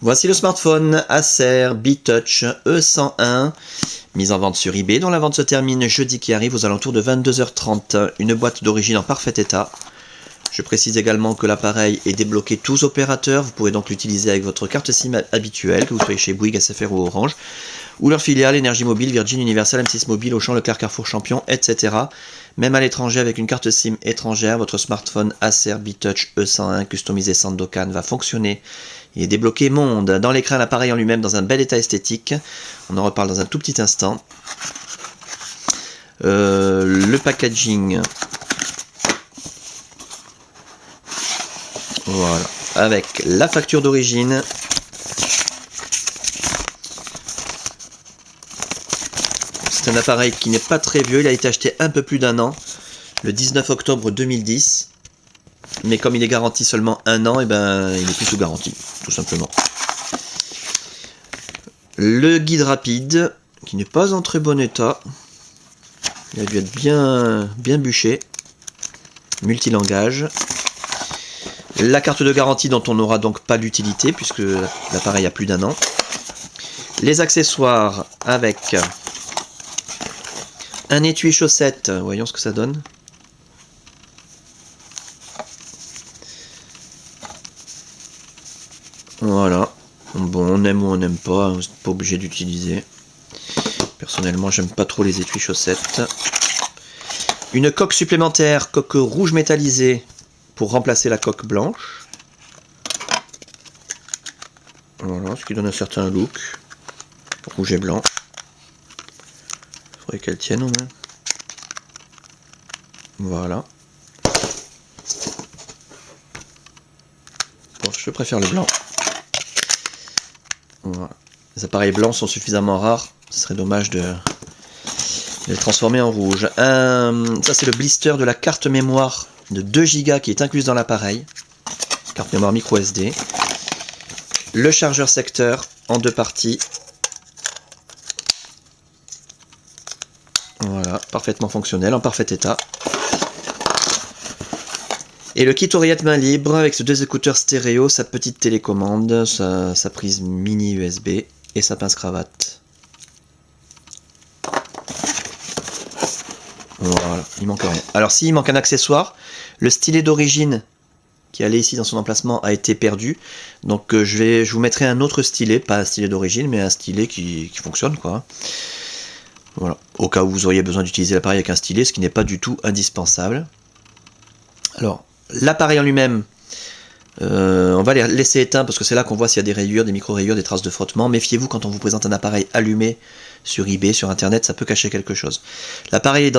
Voici le smartphone Acer B-Touch E101, mis en vente sur eBay, dont la vente se termine jeudi qui arrive aux alentours de 22h30. Une boîte d'origine en parfait état. Je précise également que l'appareil est débloqué tous opérateurs, vous pourrez donc l'utiliser avec votre carte SIM habituelle, que vous soyez chez Bouygues, SFR ou Orange, ou leur filiale Énergie Mobile, Virgin, Universal, M6 Mobile, Auchan, Leclerc, Carrefour, Champion, etc. Même à l'étranger avec une carte SIM étrangère, votre smartphone Acer B-Touch E101 customisé Sandokan va fonctionner. Il est débloqué monde. Dans l'écran, l'appareil en lui-même dans un bel état esthétique. On en reparle dans un tout petit instant. Le packaging. Voilà. Avec la facture d'origine. C'est un appareil qui n'est pas très vieux. Il a été acheté un peu plus d'1 an. Le 19 octobre 2010. Mais comme il est garanti seulement 1 an, et ben, il n'est plus sous garantie, tout simplement. Le guide rapide, qui n'est pas en très bon état. Il a dû être bien bûché. Multilangage. La carte de garantie dont on n'aura donc pas l'utilité, puisque l'appareil a plus d'1 an. Les accessoires avec un étui chaussette. Voyons ce que ça donne. Voilà, bon, on aime ou on n'aime pas, vous n'êtes pas obligé d'utiliser. Personnellement, j'aime pas trop les étuis chaussettes. Une coque supplémentaire, coque rouge métallisée, pour remplacer la coque blanche. Voilà, ce qui donne un certain look. Rouge et blanc. Il faudrait qu'elle tienne au moins. Voilà. Bon, je préfère le blanc. Voilà. Les appareils blancs sont suffisamment rares, ce serait dommage de les transformer en rouge. Ça c'est le blister de la carte mémoire de 2 Go qui est incluse dans l'appareil. Carte mémoire micro SD. Le chargeur secteur en 2 parties. Voilà, parfaitement fonctionnel, en parfait état. Et le kit oreillette main libre avec ses 2 écouteurs stéréo, sa petite télécommande, sa prise mini USB et sa pince cravate. Voilà, il manque rien. Alors s'il manque un accessoire, le stylet d'origine qui allait ici dans son emplacement a été perdu. Donc je vous mettrai un autre stylet, pas un stylet d'origine, mais un stylet qui fonctionne quoi. Voilà, au cas où vous auriez besoin d'utiliser l'appareil avec un stylet, ce qui n'est pas du tout indispensable. Alors, l'appareil en lui-même, on va les laisser éteints parce que c'est là qu'on voit s'il y a des rayures, des micro-rayures, des traces de frottement. Méfiez-vous quand on vous présente un appareil allumé sur eBay, sur internet, ça peut cacher quelque chose. L'appareil est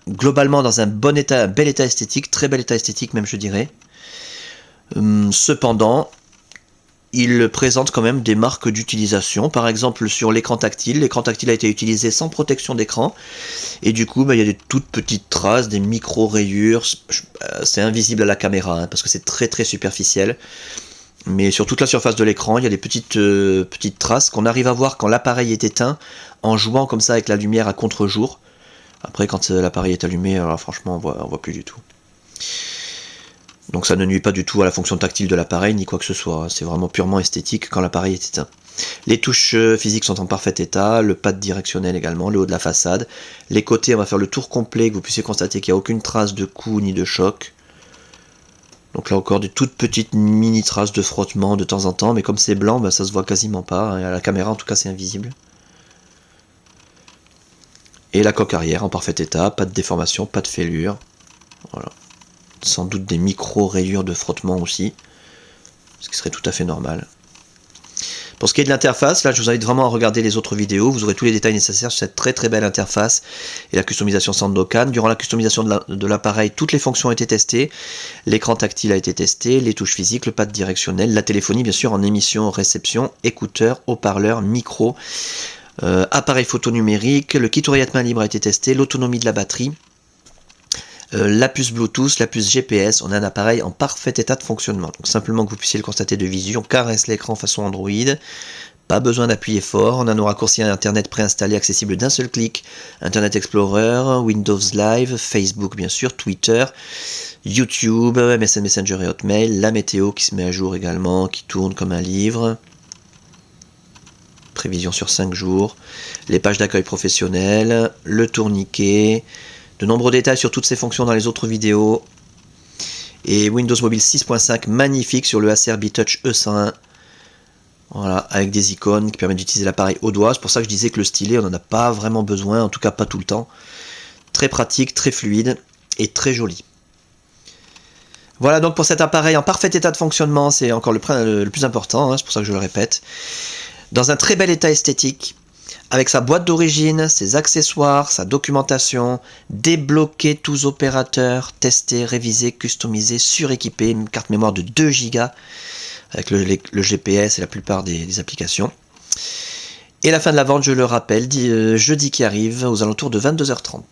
globalement dans un bon état, un bel état esthétique, très bel état esthétique même je dirais. Cependant, il présente quand même des marques d'utilisation. Par exemple sur l'écran tactile a été utilisé sans protection d'écran. Et du coup, il y a des toutes petites traces, des micro-rayures. C'est invisible à la caméra, hein, parce que c'est très très superficiel. Mais sur toute la surface de l'écran, il y a des petites traces qu'on arrive à voir quand l'appareil est éteint, en jouant comme ça avec la lumière à contre-jour. Après, quand l'appareil est allumé, alors franchement, on voit plus du tout. Donc ça ne nuit pas du tout à la fonction tactile de l'appareil, ni quoi que ce soit. C'est vraiment purement esthétique quand l'appareil est éteint. Les touches physiques sont en parfait état, le pad directionnel également, le haut de la façade. Les côtés, on va faire le tour complet, que vous puissiez constater qu'il n'y a aucune trace de coup ni de choc. Donc là encore, des toutes petites mini traces de frottement de temps en temps, mais comme c'est blanc, ben, ça se voit quasiment pas. À la caméra, en tout cas, c'est invisible. Et la coque arrière en parfait état, pas de déformation, pas de fêlure. Voilà. Sans doute des micro-rayures de frottement aussi, ce qui serait tout à fait normal. Pour ce qui est de l'interface, là je vous invite vraiment à regarder les autres vidéos, vous aurez tous les détails nécessaires sur cette très très belle interface et la customisation Sandokan. Durant la customisation de l'appareil, toutes les fonctions ont été testées, l'écran tactile a été testé, les touches physiques, le pad directionnel, la téléphonie bien sûr en émission, réception, écouteurs, haut-parleurs, micro, appareil photo numérique, le kit oreillette main libre a été testé, l'autonomie de la batterie, la puce Bluetooth, la puce GPS, on a un appareil en parfait état de fonctionnement. Donc simplement que vous puissiez le constater de visu, on caresse l'écran façon Android, pas besoin d'appuyer fort, on a nos raccourcis à Internet préinstallés accessibles d'un seul clic, Internet Explorer, Windows Live, Facebook bien sûr, Twitter, YouTube, MSN Messenger et Hotmail, la météo qui se met à jour également, qui tourne comme un livre. prévision sur 5 jours, les pages d'accueil professionnel, le tourniquet, de nombreux détails sur toutes ces fonctions dans les autres vidéos, et Windows Mobile 6.5 magnifique sur le Acer BeeTouch E101, voilà, avec des icônes qui permettent d'utiliser l'appareil au doigt. C'est pour ça que je disais que le stylet, on n'en a pas vraiment besoin, en tout cas pas tout le temps. Très pratique, très fluide et très joli. Voilà donc pour cet appareil en parfait état de fonctionnement, c'est encore le plus important, hein, c'est pour ça que je le répète. Dans un très bel état esthétique, avec sa boîte d'origine, ses accessoires, sa documentation, débloquer tous opérateurs, tester, réviser, customiser, suréquiper, une carte mémoire de 2 Go, avec le GPS et la plupart des applications. Et la fin de la vente, je le rappelle, jeudi qui arrive aux alentours de 22h30.